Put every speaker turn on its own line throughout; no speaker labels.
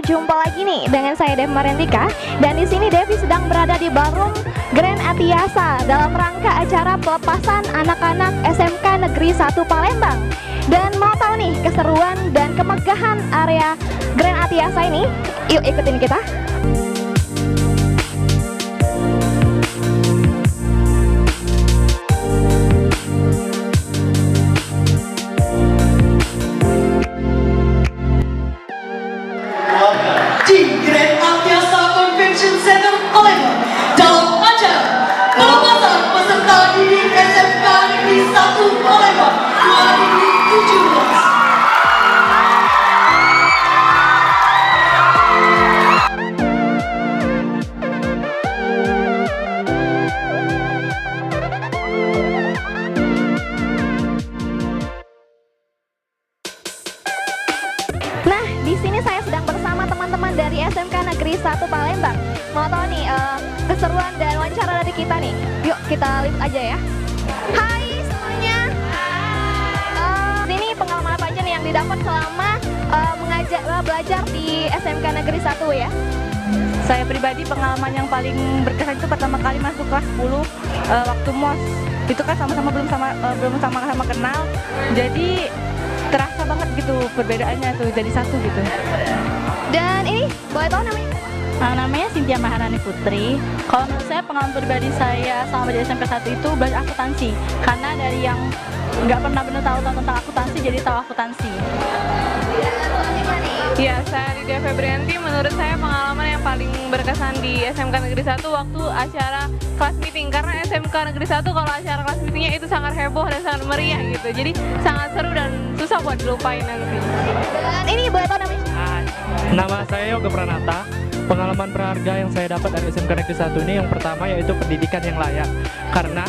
jumpa lagi nih dengan saya Devi Marentika, dan di sini Devi sedang berada di Ballroom Grand Atiasa dalam rangka acara pelepasan anak-anak SMK Negeri 1 Palembang. Dan mau tahu nih keseruan dan kemegahan area Grand Atiasa ini? Yuk ikutin kita.
Di Grand Atiasa Convention Center Palembang dalam acara pelepasan peserta didik SMK Negeri 1 Palembang 2017.
Nah, di sini saya sedang bersama teman-teman dari SMK Negeri 1 Palembang. Mau tahu nih keseruan dan wawancara dari kita nih. Yuk kita lihat aja ya. Hai semuanya. Ini pengalaman apa aja nih yang didapat selama belajar di SMK Negeri 1 ya?
Saya pribadi pengalaman yang paling berkesan itu pertama kali masuk kelas 10 waktu MOS. Itu kan sama-sama belum sama kenal. Jadi terasa banget gitu perbedaannya tuh jadi satu gitu.
Dan ini boleh tahu namanya?
Namanya Cynthia Maharani Putri. Kalau menurut saya pengalaman pribadi saya selama di SMP 1 itu belajar akuntansi. Karena dari yang nggak pernah benar tahu tentang akuntansi jadi tahu akuntansi.
Ya, saya Lydia Febrianti. Menurut saya pengalaman yang paling berkesan di SMK Negeri 1 waktu acara kelas meeting. Karena SMK Negeri 1 kalau acara kelas meetingnya itu sangat heboh dan sangat meriah gitu. Jadi sangat seru dan susah buat dilupain nanti.
Dan ini boleh tahu namanya?
Nama saya Yoga Pranata. Pengalaman berharga yang saya dapat dari SMK Negeri 1 ini yang pertama yaitu pendidikan yang layak. Karena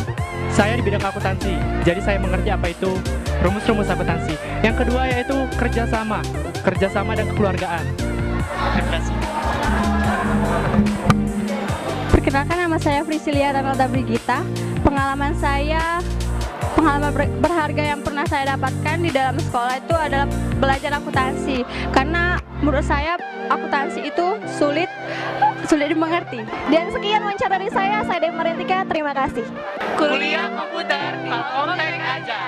saya di bidang akuntansi, jadi saya mengerti apa itu rumus-rumus akuntansi. Yang kedua yaitu kerjasama dan kekeluargaan. Terima kasih.
Perkenalkan, nama saya Priscilia Ramelda Brigita. Pengalaman berharga yang pernah saya dapatkan di dalam sekolah itu adalah belajar akuntansi. Karena menurut saya akuntansi itu sulit dimengerti.
Dan sekian wawancara dari saya Devi Marentika, terima kasih.
Kuliah komputer di Komtek aja.